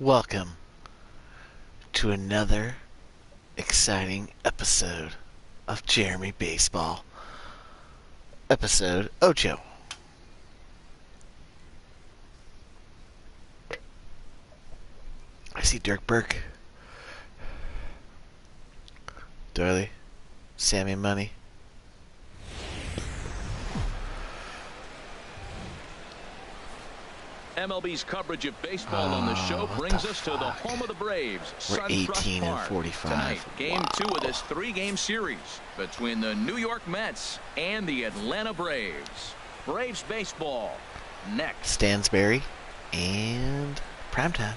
Welcome to another exciting episode of Jeremy Baseball. Episode Ocho. I see Dirk Burke, Doily, Sammy Money. MLB's coverage of baseball on the show brings us to the home of the Braves. We're 18 and 45. Tonight, game 2 of this 3-game series between the New York Mets and the Atlanta Braves. Braves baseball next. Stansberry and primetime.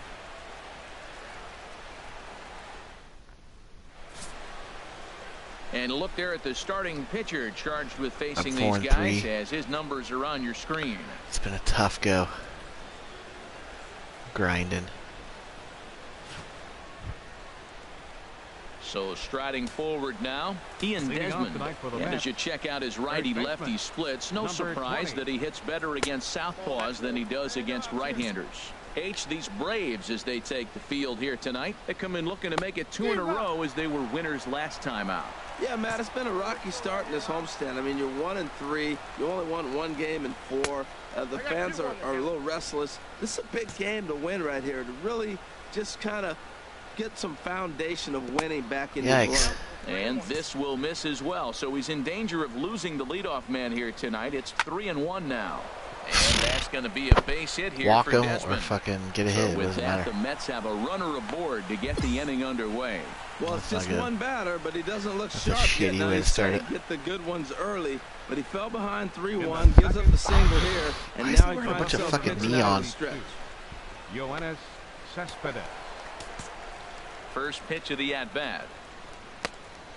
And look there at the starting pitcher charged with facing these guys as his numbers are on your screen. It's been a tough go. Grinding. So striding forward now, Ian Desmond. And as you check out his righty-lefty splits, no surprise that he hits better against southpaws than he does against right-handers. These Braves, as they take the field here tonight, they come in looking to make it 2 in a row as they were winners last time out. Yeah, Matt, it's been a rocky start in this homestand. I mean, you're 1-3. You only won 1 game in 4. The fans are a little restless. This is a big game to win right here, to really just kind of get some foundation of winning back in your blood. And this will miss as well, so he's in danger of losing the leadoff man here tonight. It's 3-1 now. And that's going to be a base hit here Walk for him Desmond. or fucking get a hit. So with doesn't that, matter. the Mets have a runner aboard to get the inning underway. Well, it's just one batter, but he doesn't look That's sharp a yet. shitty Now way to he's start trying it. to get the good ones early, but he fell behind 3-1, gives up the single here, and Why is now there he a finds bunch of himself fucking pitching out neon? of the stretch. Yoenis Cespedes. First pitch of the at-bat.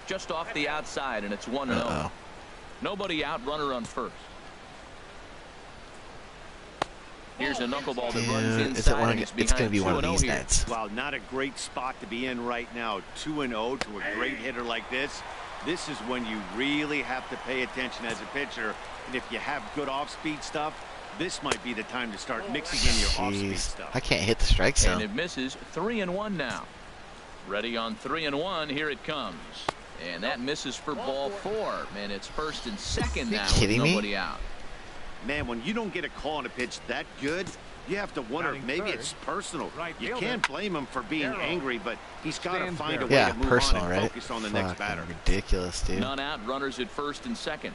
Just off the outside, and it's 1-0. Uh-oh. Nobody out, runner on first. Here's a knuckleball that runs inside, and it's going to be one of these here. nights. Well, not a great spot to be in right now. 2-0 to a great hitter like this. This is when you really have to pay attention as a pitcher. And if you have good off-speed stuff, this might be the time to start mixing in your off-speed stuff. I can't hit the strike zone. And it misses. 3-1 now. Ready on 3-1. Here it comes. And that misses for ball 4. And it's first and second now with nobody out. Man, when you don't get a call on a pitch that good, you have to wonder if maybe it's personal. You can't blame him for being angry, but he's got to find a way to move on and focus on the next batter. Ridiculous, dude. None out, runners at first and second.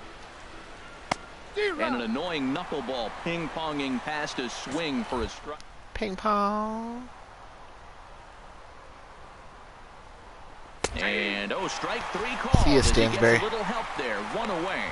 And an annoying knuckleball ping-ponging past his swing for a strike. Ping pong. And strike 3 call. See ya, As he gets Stansberry. a little help there, 1 away.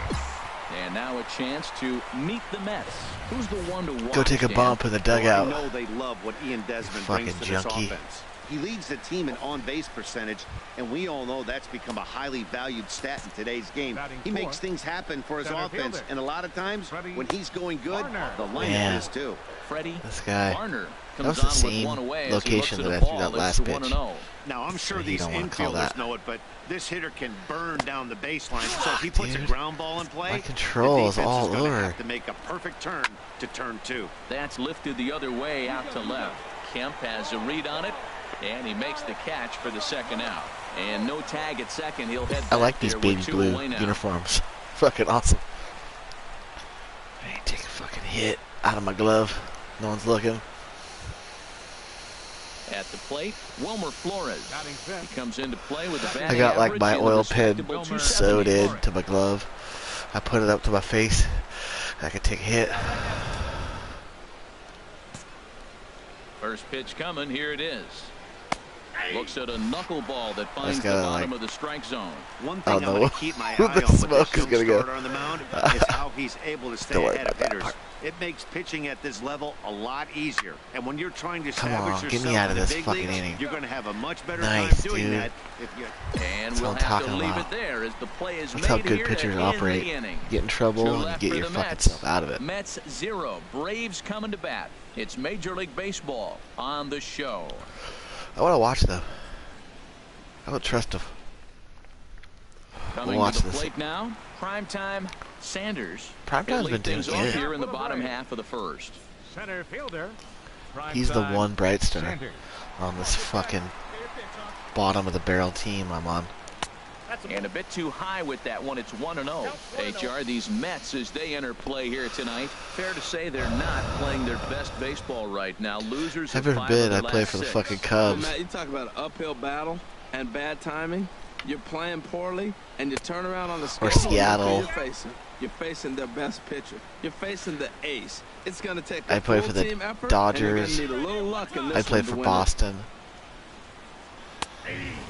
And now a chance to meet the Mets. Who's the one to watch? Go take a bump in the dugout. I know they love what Ian Desmond brings to this offense. He leads the team in on-base percentage, and we all know that's become a highly valued stat in today's game. He makes things happen for his offense, and a lot of times when he's going good, the lineup is too. Freddie This guy. Varner That was comes the on with same 1 away location as he that I looks threw at a that ball last that's pitch. 1-0. Now, I'm sure So you these don't wanna call infielders that. know it, but this hitter can burn down the baseline. So if he puts a ground ball in play, My control is all the defense is gonna over. have to make a perfect turn to turn 2. That's lifted the other way out to left. Kemp has a read on it, and he makes the catch for the second out. And no tag at second. He'll head back. I like these there baby with 2 blue away now. uniforms. Fucking awesome. I ain't take a fucking hit out of my glove. No one's looking. At the plate, Wilmer Flores. He comes into play with the batting I got like average my in the oil pin respectable sewed 274. in to my glove. I put it up to my face. I could take a hit. First pitch coming. Here it is. Looks at a knuckleball that finds the gotta, bottom like- of the strike zone. One thing I'm know going to keep my eye where on the with smoke this is young gonna go. starter on the mound is how he's able to stay Don't worry ahead of about that hitters. part. It makes pitching at this level a lot easier. And when you're trying to Come establish on, get yourself me out of in the this big fucking leagues, inning. you're going to have a much better Nice, time doing dude. that if you And That's we'll what I'm have to talking leave about. it there as the play is That's made how good here pitchers to end operate. the inning. Get in trouble Two and left get for your the fucking Mets. self out of it. Mets 0. Braves coming to bat. It's Major League Baseball on the show. I want to watch though. I don't trust them. Coming watch to the this. plate now, primetime Sanders. Primetime's He'll been lead doing things off good. here in the bottom half of the first. Center fielder. He's the Primetime one bright star. Sanders. on this fucking bottom of the barrel team I'm on. And a bit too high with that one. It's 1-0. HR, these Mets, as they enter play here tonight, fair to say they're not playing their best baseball right now. Losers. Heaven forbid I play for the fucking Cubs. Matt, you talk about an uphill battle and bad timing. You're playing poorly, and you turn around on the schedule. Or Seattle. You're facing their best pitcher. You're facing the ace. It's going to take I play for the team effort, Dodgers. and you're gonna need a little luck in this I play one to for win Boston.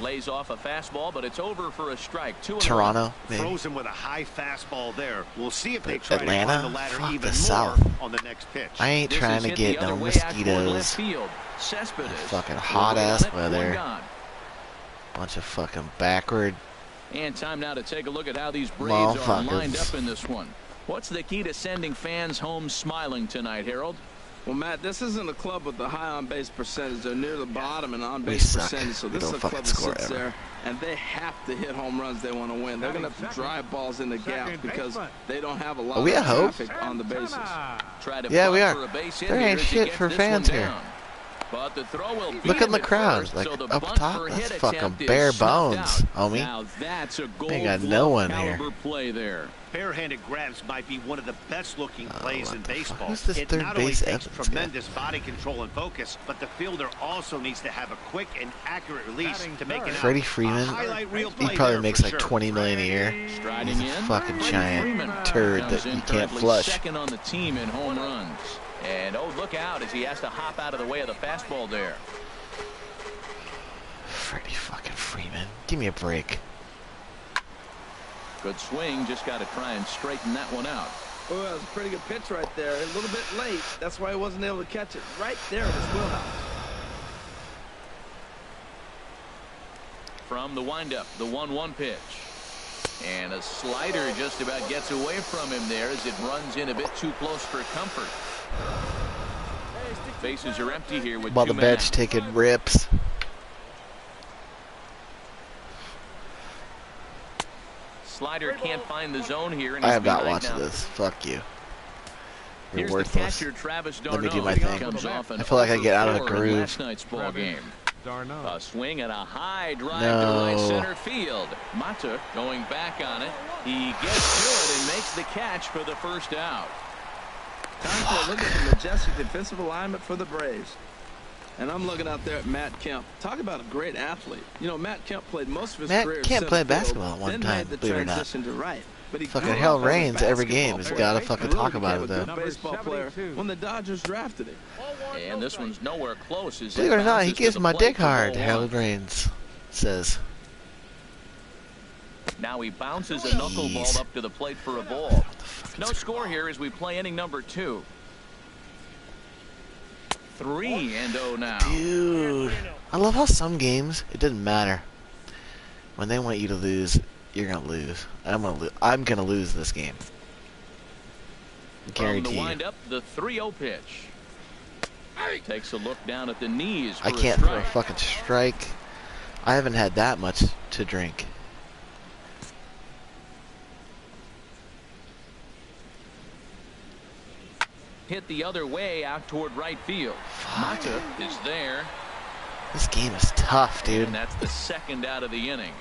Lays off a fastball, but it's over for a strike. 2-1. Toronto, maybe. Throws him with a high fastball there. We'll see if they try Atlanta? to climb the ladder Fuck even the more South. on the next pitch. I ain't This trying is to hit get the no other way out toward left mosquitoes. field. Cespedes Fucking will hot ass let one weather. gone. Bunch of fucking backward. And time now to take a look at how these Braves are lined Motherfuckers. up in this one. What's the key to sending fans home smiling tonight, Harold? Well, Matt, this isn't a club with a high on-base percentage. They're near the bottom in We on-base suck. percentage, so We this is don't a club fucking that score sits ever. there, and they have to hit home runs. They want to win. They're going to have to drive balls in the gap because they don't have a lot Are we of at Hope? traffic on the bases. Try to Yeah, we bunt are. for a base hit There here ain't as he shit gets for this fans one here. down. But the throw will beat Look in him the at crowd, first, like so the up bunt top. for That's hit fucking attempt is bare snuffed bones, out. homie. Now that's a gold Ain't got no one here. caliber play there. Barehanded grabs might be one of the best-looking plays what in the fuck? baseball. Who's this It third not only base takes Evans guy? tremendous body control and focus, but the fielder also needs to have a quick and accurate release to make it out. Freddie Freeman, A highlight reel he play probably there makes for like sure. 20 million a year. Striding He's a in, fucking Freddie giant Freeman turd comes that in you can't currently flush. second on the team in home runs. And oh, look out as he has to hop out of the way of the fastball there. Freddie fucking Freeman. Give me a break. Good swing, just got to try and straighten that one out. Oh, that was a pretty good pitch right there. A little bit late. That's why he wasn't able to catch it. Right there in his wheelhouse. From the windup, the 1-1 pitch. And a slider just about gets away from him there as it runs in a bit too close for comfort. Bases are empty here with While two the men bench out. taking rips. Slider can't find the zone here. And I he's am not behind watching now. this. Fuck you. You're Here's worthless. the catcher, Travis Let me do Darno. my He thing. comes off an I feel like I get out of the 0 for 4 in groove. last night's ball game. Darno. A swing and a high drive No. to right center field. Mata going back on it. He gets to it and makes the catch for the first out. Time for a look at the majestic defensive alignment for the Braves. And I'm looking out there at Matt Kemp. Talk about a great athlete. You know, Matt Kemp played most of his Matt career Kemp center played field, basketball at one then time, made the believe it or not. transition to right. But he Fucking grew hell up as a rains every game. basketball He's player. gotta fucking Really talk about became it, a though. good baseball player 72. when the Dodgers drafted him. And this one's nowhere close. As Believe it or not, he bounces to gives the my plate dick for hard. ball Harold one. Raines says. Now he bounces a knuckleball Jeez. up to the plate for a ball. No score here as we play inning number 2. 3-0 now. Dude, I love how some games it doesn't matter. When they want you to lose, you're gonna lose. I'm gonna lose this game. From Guarantee the you. windup, the 3-0 pitch. Takes a look down at the knees for I can't a throw a strike. fucking strike. I haven't had that much to drink. Hit the other way out toward right field. Mata is there. This game is tough, dude. And that's the second out of the inning.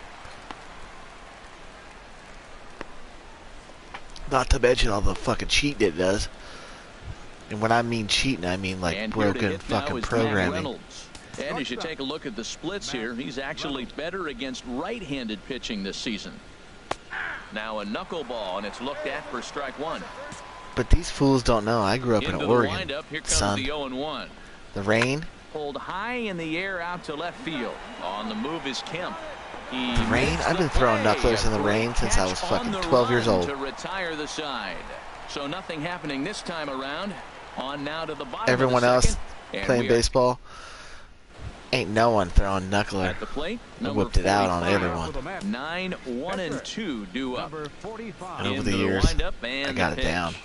Not to mention all the fucking cheating it does. And when I mean cheating, I mean like And here to broken hit now fucking is Matt programming. Reynolds. And as you take a look at the splits here, he's actually better against right-handed pitching this season. Now a knuckleball, and it's looked at for strike 1. But these fools don't know. I grew up in Into the Oregon, windup, here comes son. the 0-1. The rain, Pulled high in the air out to left field. On the move is Kemp. He The rain? makes I've been the throwing play. knucklers in the A rain great since I was catch fucking on the 12 years run old. to retire the side. So nothing happening this time around. On now to the bottom Everyone of the else second. And playing we are baseball, ain't no one throwing knuckler. at the plate. I Number whipped it out on 45. everyone. 9, 1, and 2 due up. Number 45. And over Into the years, windup and I got the it down. pitch.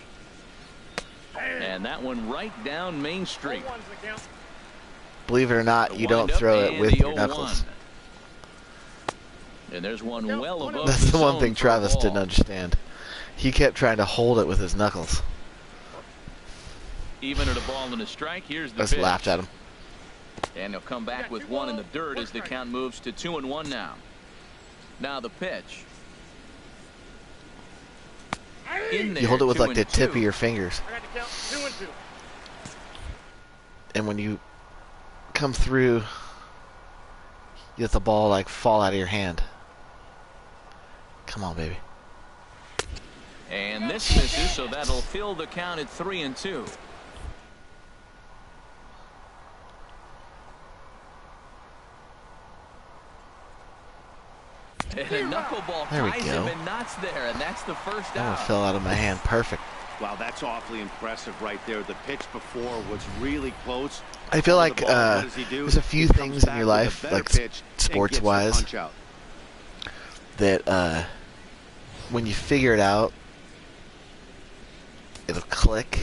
And that one right down Main Street. Believe it or not, The you don't windup throw it and with the your 0-1. knuckles. And there's one well above That's the one zone thing for a Travis ball. didn't understand. He kept trying to hold it with his knuckles. Even at a ball and a strike, here's the I just pitch. laughed at him. And he'll come back with one in the dirt as the count moves to 2-1 now. Now the pitch. In there, You hold it with like the 2-2. tip of your fingers. And when you come through, you let the ball like fall out of your hand. Come on, baby. And this misses, so that'll fill the count at 3-2. And a knuckleball ties him and knots there, and that's the first That out. one fell out of my hand. Perfect. Wow, that's awfully impressive right there. The pitch before was really close. I feel like What does he do? there's a few He comes things in back your with a life, better like pitch and gets the sports-wise, punch out. that when you figure it out, it'll click.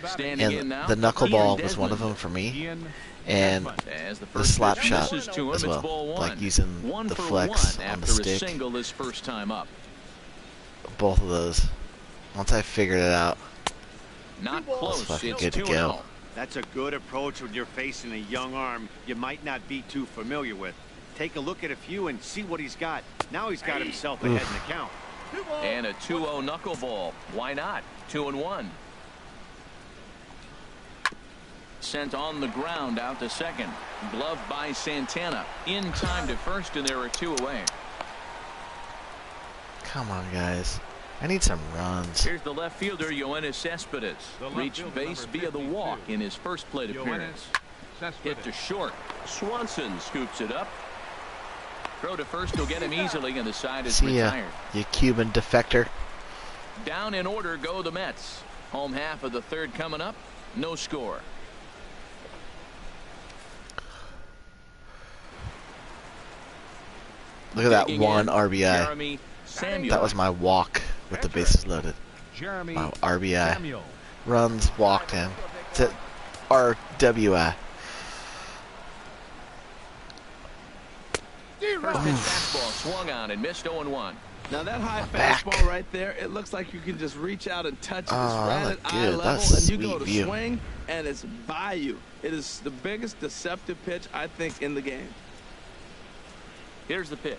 Standing in And now, the knuckleball Ian was one of Desmond. them for me. And As the the first slap pitch shot misses to him, as it's well, ball like one. using One the for flex one on the after a stick. single his first time up. Both of those. Once I figured it out, Not close. fucking It's good to 2-0. go. That's a good approach when you're facing a young arm you might not be too familiar with. Take a look at a few and see what he's got. Now he's got himself ahead in the count. And a 2-0 knuckleball. Why not? 2-1. Sent on the ground out to second. Gloved by Santana. In time to first, and there are 2 away. Come on, guys. I need some runs. Here's the left fielder, Yoenis Cespedes. Reached base via the walk in his first plate appearance. Hit to short. Swanson scoops it up. Throw to first will get him easily, and the side is See ya, retired. you Cuban defector. Down in order go the Mets. Home half of the third coming up. No score. Look at that Digging one in, RBI. Jeremy Samuel. That was my walk with the bases loaded. My RBI. Runs, walked him. To RWI. First pitch fastball swung on and missed 0-1. Now that high Back. fastball right there, it looks like you can just reach out and touch it. It's Oh, right that at looked eye good. level, That's a and you go sweet to view. swing, and it's by you. It is the biggest deceptive pitch, I think, in the game. Here's the pitch.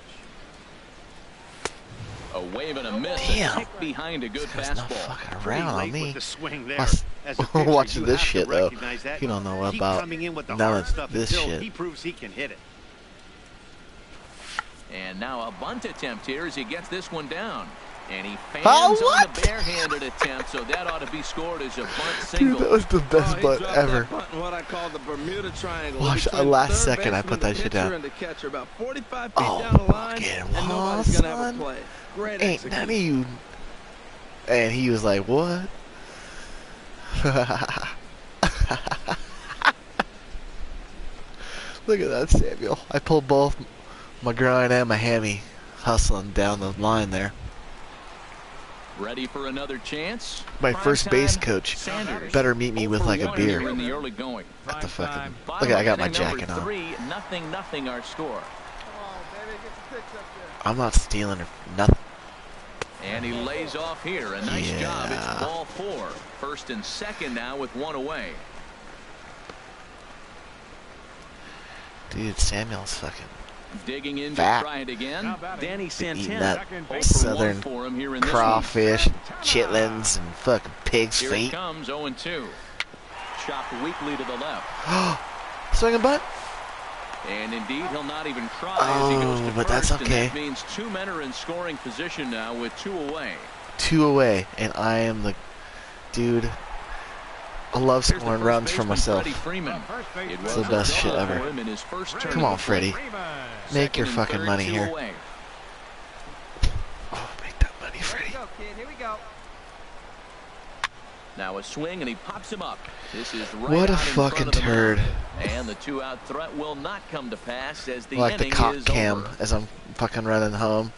A wave and a miss. Damn. A kick behind a good This guy's not fastball. fucking Pretty around on late me. with the swing there. Us- As a pitcher, watching you this have to shit, though. recognize that. You don't know Keep about coming in with the none hard of stuff this until shit. he proves he can hit it. And now a bunt attempt here as he gets this one down. And he fans what? on the barehanded attempt, so that ought to be scored as a bunt Dude, single. that was the best he butt dropped ever. that bunt in what I call the Bermuda Triangle. Watch, Between last the third second I baseman, put that the shit pitcher, down. and the catcher, about 45 feet Oh, down the line, fucking and nobody's gonna have a son. play. Great Ain't execution. none of you. And he was like, what? Look at that, Samuel. I pulled both my groin and my hammy hustling down the line there. Ready for another chance? My Prime first base time, coach Sanders. better meet me with like a 0 for 1 here beer. in the early going. At the fucking. Bottom Look, I got of my inning number jacket on. 3, 0-0 our score. I'm not stealing or nothing. And he lays off here. A nice job. It's Yeah. ball 4. First and second now with 1 away. Dude, Samuel's fucking Digging in fat. to try it again. Danny eating Santana. that 0 for 1 southern for him here in this crawfish, chitlins, and fucking pig's one. Here it feet. comes, 0-2. Chopped weakly to the left. Swing a butt. And indeed, he'll not even try as he goes to but that's first, okay. And that means 2 men are in scoring position now with 2 away. 2 away, and I am the dude. I love Here's the scoring first runs for baseman, myself. Freddie Freeman. It It's was the a best shit double ever. for him in his first turn. Come on, Freddie. Make your Second and fucking third, money 2 here. away. Oh, make that money, Freddie. Here we go. Now a swing, and he pops him up. This is right What a out in front fucking of the turd. mound. And the 2-out threat will not come to pass as the Like the inning cock is cam over. as I'm fucking running home.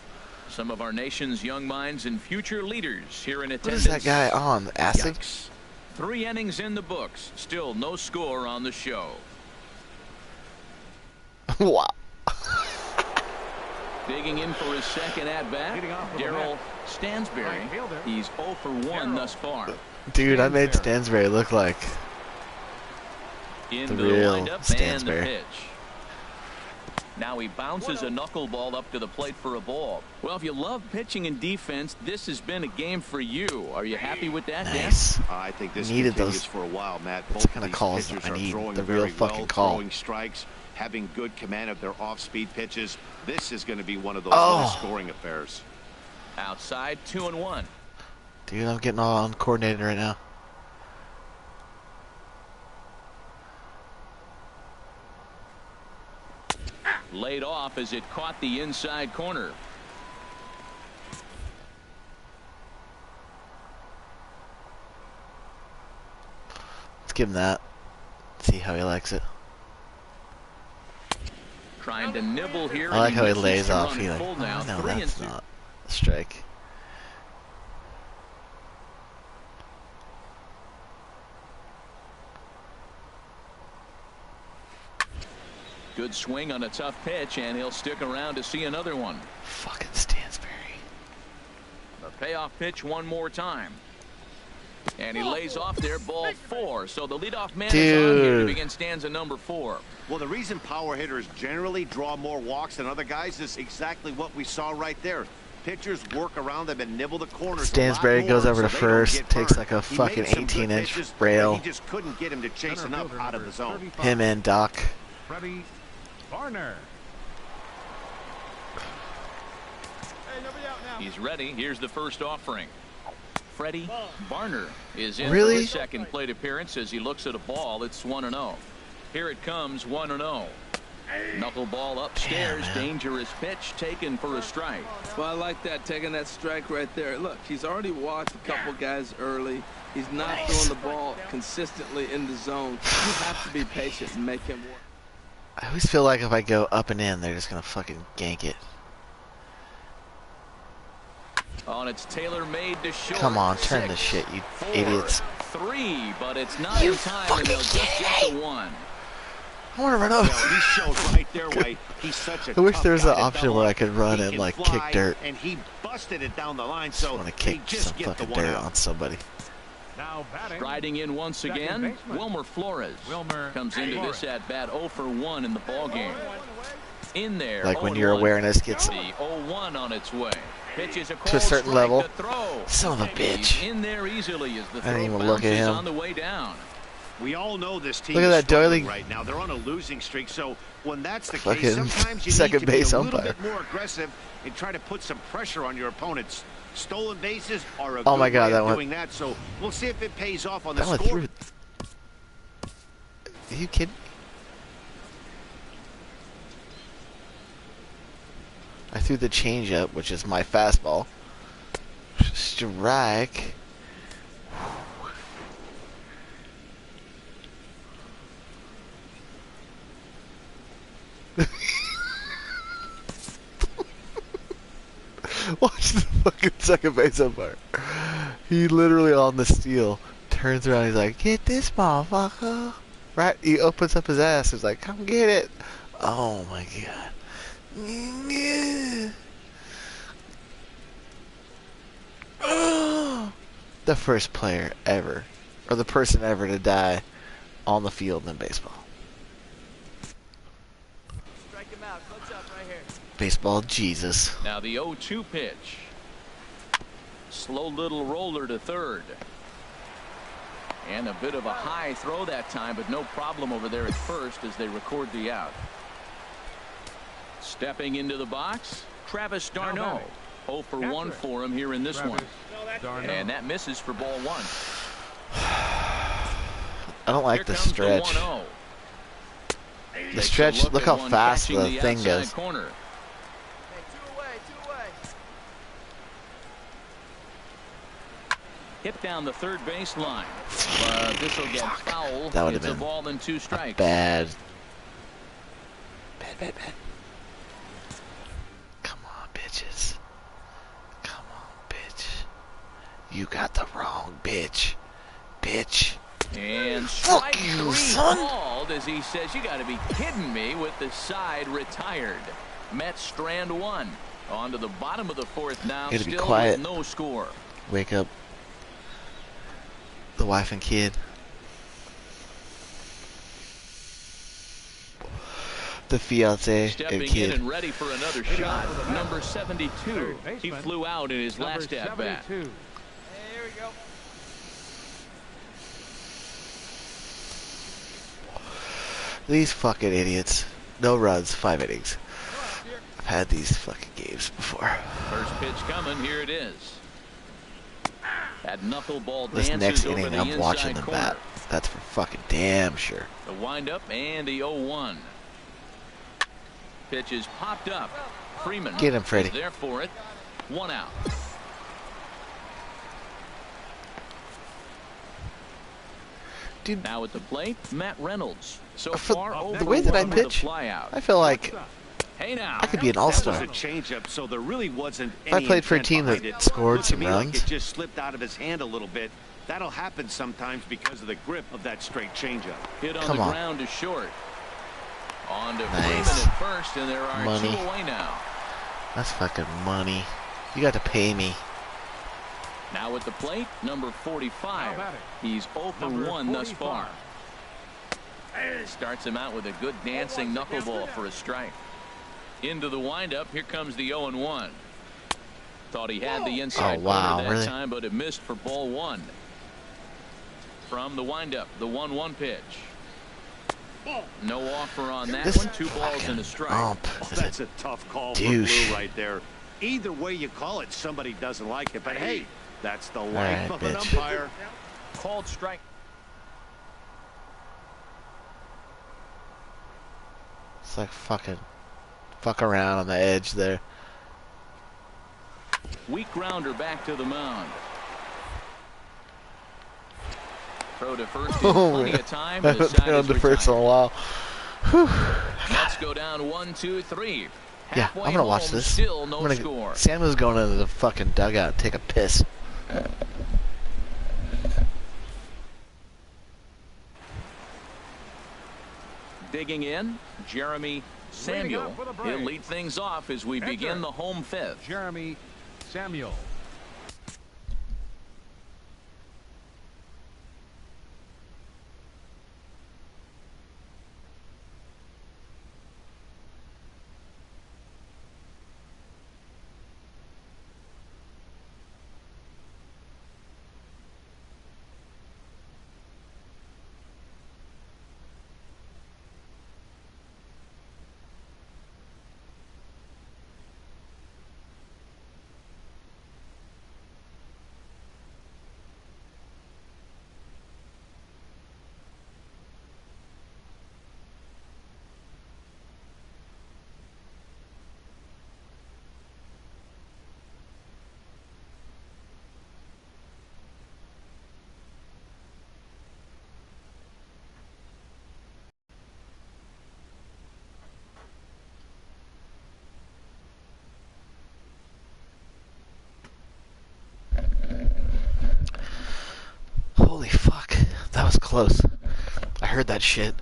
Some of our nation's young minds and future leaders here in What attendance. is that guy on? Acid? Yikes. 3 innings in the books. Still no score on the show. Wow. Digging in for his second at-bat, Darryl Stansberry. He's 0 for 1 thus far. Dude, I made Stansberry look like Into the real windup and the Stansberry. pitch. Now he bounces a knuckleball up to the plate for a ball. Well, if you love pitching and defense, this has been a game for you. Are you happy with that, Dan? Nice. I think this Needed continues those. for a while, Matt. That's Both the kind of of these calls pitchers I are need. throwing The real very fucking well, call. throwing strikes, having good command of their off-speed pitches. This is going to be one of those Oh. low-scoring affairs. Outside, 2-1. Dude, I'm getting all uncoordinated right now. Laid off as it caught the inside corner. Let's give him that. See how he likes it. Trying to nibble here. I like how he misses lays to off. run He like, full now, oh, no, 3 that's and 2. not a strike. Good swing on a tough pitch, and he'll stick around to see another one. Fucking Stansberry. The payoff pitch one more time. And he lays off there, ball 4. So the leadoff man is on here to begin stanza number 4. Well, the reason power hitters generally draw more walks than other guys is exactly what we saw right there. Pitchers work around them and nibble the corners. Stansberry goes over to so they don't first, get takes burned. like a He fucking made some good 18-inch pitches, rail. but he just couldn't get him to chase Center enough fielder out of number the zone. 35, Him and Doc. Freddie Varner. He's ready. Here's the first offering. Freddie Varner is in for Really? his second plate appearance as he looks at a ball. It's 1-0. Here it comes, 1-0. Knuckleball upstairs. Damn, man. Dangerous pitch taken for a strike. Well, I like that, taking that strike right there. Look, he's already walked a couple guys early. He's not throwing the ball consistently in the zone. You have to be patient and make him work. I always feel like if I go up and in, they're just gonna fucking gank it. On its tailor-made to short. Come on, turn 6, the shit, you 4, idiots. 3, but it's not You in time, and they'll just get the 1. I want to run over. Well, he showed right there why he's such a I wish tough there was guy an to option double where up. I could run He and can like fly, kick dirt. and he busted it down the line, Just so want to they kick just some get the fucking one dirt out. on somebody. Now batting. Riding in once Second again, baseman. Wilmer Flores Wilmer comes into Flores. this at bat 0 for 1 in the ball game. In there, Like when 0-1. your awareness gets The 0-1 on its way. Pitches a to a certain level. to throw. Son of a bitch. He's in there easily as the I throw didn't even look at bounces him. on the way down. We all know this team Look at is that struggling doily. right now. They're on a losing streak, so when that's the Fucking case, sometimes you second need to be base a little umpire. bit more aggressive and try to put some pressure on your opponents. Stolen bases are a Oh good my God, way that of went- doing that, so we'll see if it pays off on the That went score. through. Are you kidding? I threw the changeup, which is my fastball. Strike. Watch the fucking second base umpire. He literally on the steal turns around. He's like, "Get this motherfucker!" Right? He opens up his ass. He's like, "Come get it!" Oh my god. The first player ever, or the person ever to die on the field in baseball. Strike him out. Close up right here. Baseball Jesus. Now the 0-2 pitch. Slow little roller to third. And a bit of a high throw that time, but no problem over there at first as they record the out. Stepping into the box, Travis d'Arnaud. 0 for 1 for him here in this one. And that misses for ball 1. I don't like Here the comes stretch. The 1-0. The Takes a stretch, look at how one fast catching the thing outside goes. Corner. Hey, two away. Hit down the third base line. But this will get foul. That would've It's a been ball and 2 strikes. Bad. Bad. Come on, bitches. Come on, bitch. You got the wrong bitch. Bitch. And Fuck strike you, 3 son. called as he says, "You got to be kidding me," with the side retired. Mets strand 1. On to the bottom of the 4th now. Gotta be Still quiet. with no score. Wake up the wife and kid. The fiance and Stepping in kid. and ready for another shot. Number 72. He flew out in his last at-bat. Hey, here we go. These fucking idiots. No runs, 5 innings. I've had these fucking games before. First pitch coming. Here it is. That knuckleball This dances next over inning, the I'm watching inside them corner. bat. That's for fucking damn sure. The windup and the 0-1. Pitch is popped up. Freeman Get him, Freddie. is there for it. 1 out. Dude, Now at the plate, Matt Reynolds. So For far, the over way that I 1 with a pitch, flyout. I feel like Hey now. I could be an That all-star. was a changeup, so there really wasn't If I any played for a intent team that behind it. scored Looked some to me like runs. it just slipped out of his hand a little bit. That'll happen sometimes because of the grip of that straight changeup. Hit on Come the on. ground to short. On to Nice. Freeman at first, and there are Money. 2 away now. That's fucking money. You got to pay me. Now at the plate, number 45. Now batting. He's 0 for Number 1 thus far. 45. Starts him out with a good dancing knuckleball for a strike. Into the windup. Here comes the 0-1. Thought he had the inside Oh, wow, corner that really? time, but it missed for ball 1. From the windup, the 1-1 pitch. No offer on that This one. 2 balls fucking and a strike. ump Oh, is that's a a tough call for douche. Blue right there. Either way you call it, somebody doesn't like it. But hey, that's the life right, of an bitch. umpire. Called strike. It's like fucking fuck around on the edge there. Weak grounder back to the mound. Throw to first in Oh, plenty man. of time. I and the haven't side been on is the first in a retired. while. Whew. Mets go down 1, 2, 3. Yeah, Halfway I'm gonna watch home, this. Still no I'm gonna, score. Samuel's going into the fucking dugout and take a piss. Digging in, Jeremy Samuel. for the He'll Braves. lead things off as we Enter. begin the home 5th. Jeremy Samuel. Holy fuck. That was close. I heard that shit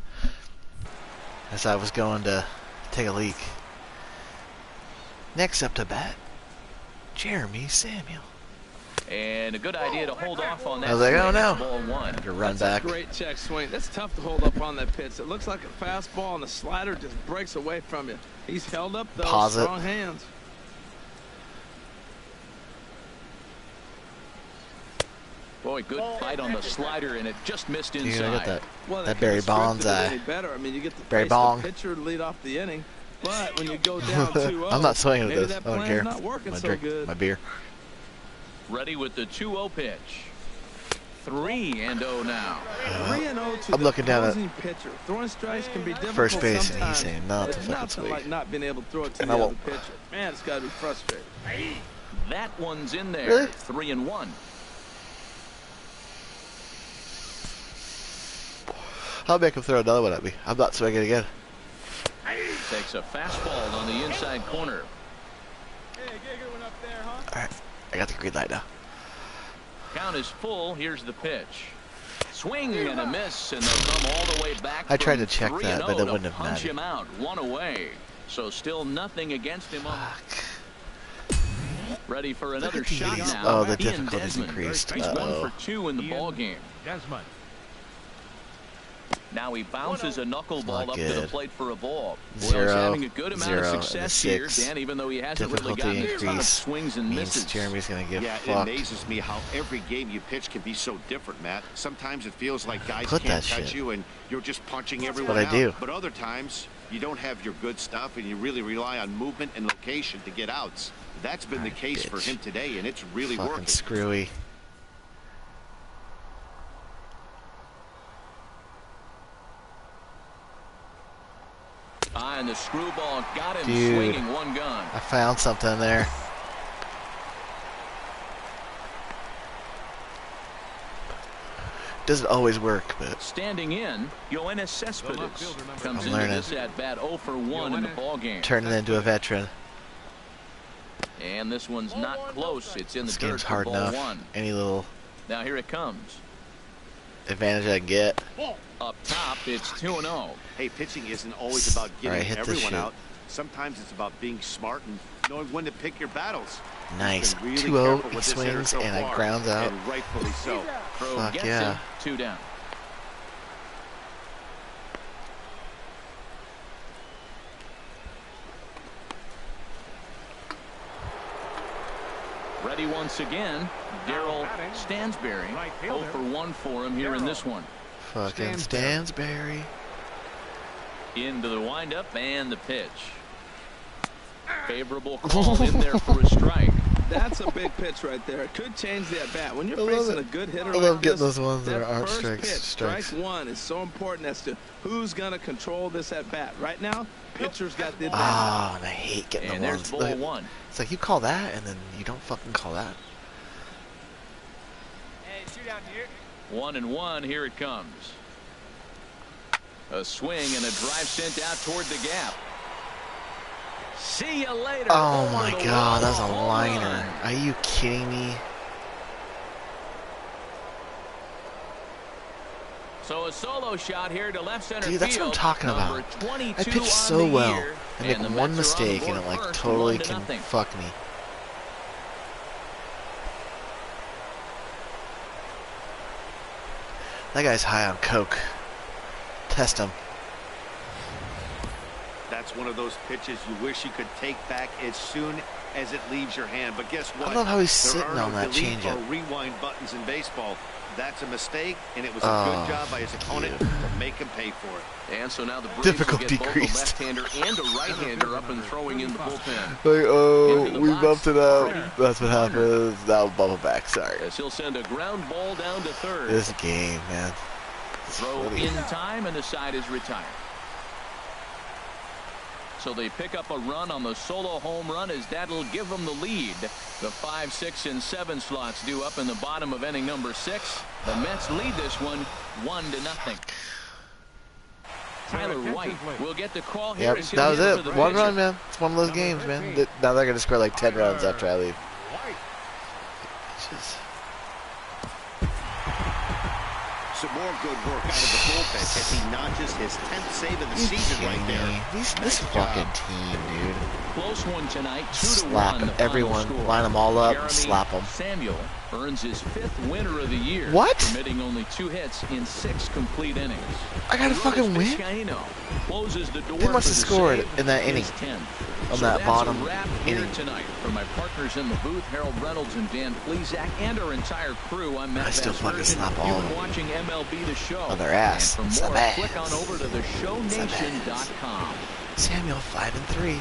as I was going to take a leak. Next up to bat, Jeremy Samuel. And a good idea to hold off on that. I was like, oh swing. no. Ball 1. To run That's back. a great check swing. That's tough to hold up on that pitch. It looks like a fastball, and the slider just breaks away from you. He's held up those Pause it. strong hands. Boy, good fight on the slider, and it just missed Dude, inside. I got that. Well, That they Barry couldn't have Bonds scripted it eye. any better. I mean, you get to Barry face Bong. the pitcher to lead off the inning, but when you go down 2-0, I'm not swinging maybe with this. that I don't plan's care. not working I'm so gonna drink good. my beer. Ready with the 2-0 pitch. 3-0 now. 3-0 to I'm the looking down at opposing pitcher. Throwing strikes can be difficult first base, and sometimes. he's saying not to It's fucking nothing swing. like not being able to throw it to And the I other won't. pitcher. Man, it's got to be frustrating. That one's in there. Really? 3-1. I'll make him throw another one at me. I'm not swinging again. Takes a fastball on the inside corner. Hey, get a good one up there, huh? Alright, I got the green light now. Count is full. Here's the pitch. Swing and a miss, and they'll come all the way back. I tried from to check that, 3-0 but it to wouldn't have punch mattered. him out. 1 away. So still nothing against him. Fuck. Ready for another at these shot idiots. now. Oh, the Ian difficulty's Desmond. increased. He's 1 Uh-oh. for 2 in the Ian ball game. Desmond. Now he bounces a knuckleball up to the plate for a ball. Zero, He's having a good amount of success here, six. Dan, even though he hasn't really Difficulty gotten a ton of increase swings and means misses. Jeremy's gonna get Yeah, fucked. it amazes me how every game you pitch can be so different, Matt. Sometimes it feels like guys Put can't that touch shit. you and you're just punching That's everyone what I out. do. But other times you don't have your good stuff and you really rely on movement and location to get outs. That's been the case for him today, and it's really Fucking working. screwy. And the screwball got him Dude, swinging one gun. I found something there. Doesn't always work, but Standing in, Yoenis Cespedes comes I'm into learning. this at bat 0 for 1 in the ball game. turning into a veteran. And this one's not close. It's in the This dirt game's for hard ball enough. 1. Any little Now here it comes. advantage I can get. Up top, it's 2-0. Hey, pitching isn't always about getting Alright, hit this everyone shit. out. Sometimes it's about being smart and knowing when to pick your battles. Nice. He's been really 2-0, careful he with this hitter swings so and it far, grounds out. and rightfully so. Crow Fuck gets yeah. him. 2 down. Ready once again, Daryl Stansberry. 0 for 1 for him here in this one. Fucking Stansberry. Into the windup and the pitch. Favorable call in there for a strike. That's a big pitch right there. It could change the at-bat. When you're I love facing it. a good hitter I love like getting this, those ones that that aren't first strikes. pitch, Strikes. strike one, is so important as to who's going to control this at-bat. Right now, pitchers got the advantage. Ah, and I hate getting And the there's ones. ball Look at- 1. It's like you call that and then you don't fucking call that. Hey, 2 down here. 1-1. Here it comes. A swing and a drive sent out toward the gap. See you later. Oh Over my the god, wall. that's a Home liner. run. Are you kidding me? So a solo shot here to left center Dude, that's what I'm field. talking Number about. 22 I pitch on so the well. year, I make and the one Mets are on the mistake and board it like first, totally 1-0. can fuck me. That guy's high on coke. Test him. That's one of those pitches you wish you could take back as soon as it leaves your hand. But guess what? I love how he's There sitting are on no that delete changeup. or rewind buttons in baseball. That's a mistake, and it was a Oh, good job by his opponent yeah. to make him pay for it. And so now the Braves Difficulty will get both a decreased. left-hander and a right-hander up and throwing in the bullpen. Like, oh, Into the we box. bumped it out. Ready. That's what happens. Now bubble back. Sorry. As he'll send a ground ball down to third. This game, man. It's Throw funny. in time, and the side is retired. So they pick up a run on the solo home run as that'll give them the lead. The 5, 6, and 7 slots due up in the bottom of inning number 6. The Mets lead this one 1-0. Tyler White will get the call here. Yep, as that he'll was hit it. for the One pitcher. run, man. It's one of those games, man. Now they're going to score like 10 runs after I leave. Just... Some more good work out of the bullpen as he notches his 10th save of the season right there. This Nice fucking job. team, dude. Close one tonight, 2-1. Slap the final everyone, score. line them all up, Jeremy slap them. Samuel earns his 5th winner of the year. What? Permitting only 2 hits in 6 complete innings. I gotta fucking win? Vizcaíno closes the door They must have for the scored save, in that his inning. 10th. On So that that's bottom a wrap here inning. tonight. For my partners in the booth, Harold Reynolds and Dan Plesac, and our entire crew, I'm Matt I still fucking Vasgersian. slap all You've of been them. watching MLB The Show. On their ass. And for Slap more, ass. click on over to theshownation.com. Samuel 5-3.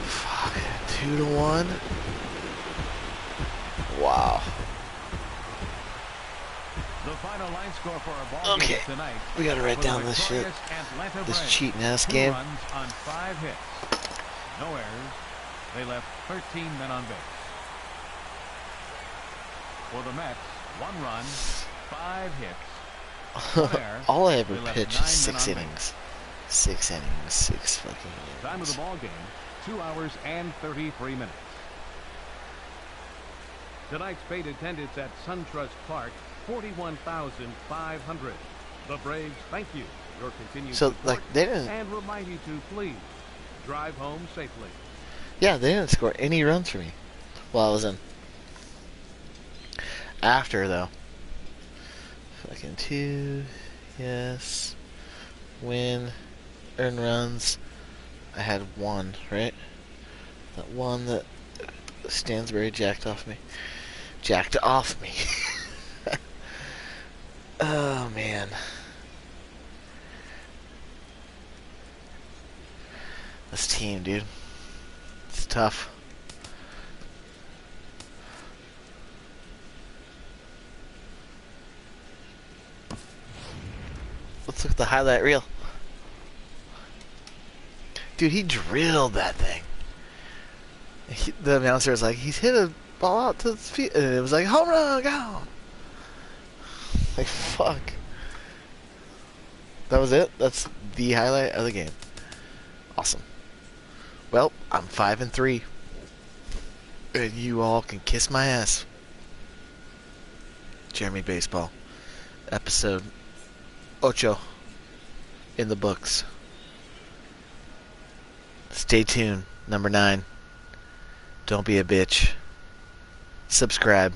Fuck. 2-1. Wow. The final line score for our ball Okay. game tonight. We gotta write For the down this shit. victorious Atlanta This Braves. cheating ass 2 game. runs on 5 hits. No errors. They left 13 men on base. For the Mets, 1 run, 5 hits. There, All I ever they left pitch 9 is 6 men on innings. 6 innings. 6 fucking Time of innings. the ball game, 2 hours and 33 minutes. Tonight's paid attendance at SunTrust Park, 41,500. The Braves thank you for your continued So, support like, they didn't... and remind you to please drive home safely. Yeah, they didn't score any runs for me while I was in. After, though. Fucking 2... Yes. Win. Earn runs. I had one, right? That one that Stansbury jacked off me. Jacked off me. Oh, man. This team, dude. It's tough. Let's look at the highlight reel. Dude, he drilled that thing. The announcer was like, he's hit a ball out to his feet. And it was like, home run, gone. Like, fuck. That was it? That's the highlight of the game. Awesome. Well, I'm 5-3. And you all can kiss my ass. Jeremy Baseball. Episode 8 in the books. Stay tuned. Number 9. Don't be a bitch. Subscribe.